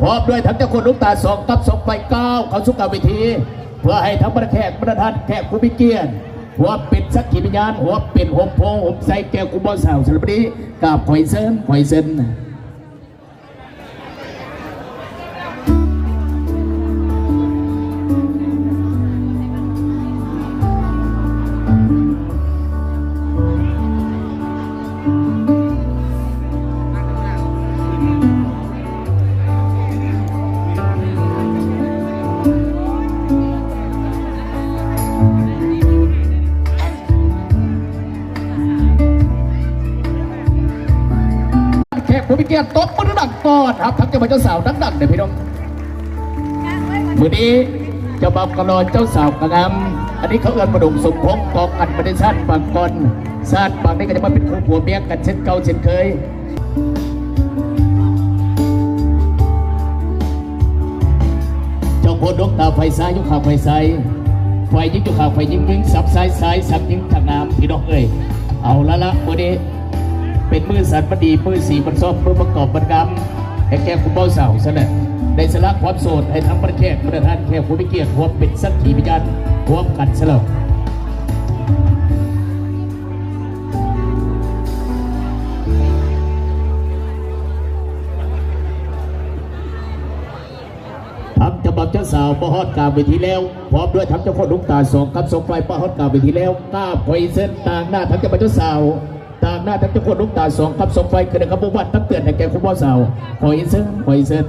พร้อมด้วยทั้งเจ้าคนลูกตาสองกับสองไปเก้าเขาสุกาวิธีเพื่อให้ทั้งประแขกประธานแขกผู้มีเกียรติหัวเป็นสักขีพยานหัวเป็นหมโพหมใส่แก้วกุบอสาวสารพีกับหอยเซินหอยเซินผู้มีเกียรติตบมือดังก่อนครับทั้งเจ้าบ่าวเจ้าสาวดังๆเนี่ยพี่น้องมือนี้เจ้าบ่าวกระลอนเจ้าสาวกระงามอันนี้เขาเอิ้นประดุงสมพงษ์กองอันประเดชาติบางกอนชาติบางนี้ก็จะมาเป็นคู่ผัวเมียกันเช่นเก่าเช่นเคยเจ้าโพดกตาไฟซ้ายยุคข่าวไฟซ้ายไฟยิงยุคข่าวไฟยิงสับซ้ายซ้ายสับยิงทางน้ำพี่น้องเอ้ยเอาละมือนี้เป็นมือสันปดีมือสีมันซอบมือประกอบประกรรมให้แก่คุณเบาสาวซะแหละได้สละความโสดให้ทั้งประเทศประธานแค่ผู้มีเกียรติหัวเป็นสักขีพยานหัวกันซะแล้วทำจะบักเจ้าสาวประฮอดกาเวทีแล้วพร้อมด้วยทำเจ้าคนลูกตาสองกับสองไฟประฮอดกาเวทีแล้วก้าไฟเส้นต่างหน้าทำจะบักเจ้าสาวต่างหน้าทั้งเจ้าคนลูกตาสองกับสองไฟคือในขบวนทั้งเตือนให้แก่คุณพ่อสาวหอยเส้นหอยเส้น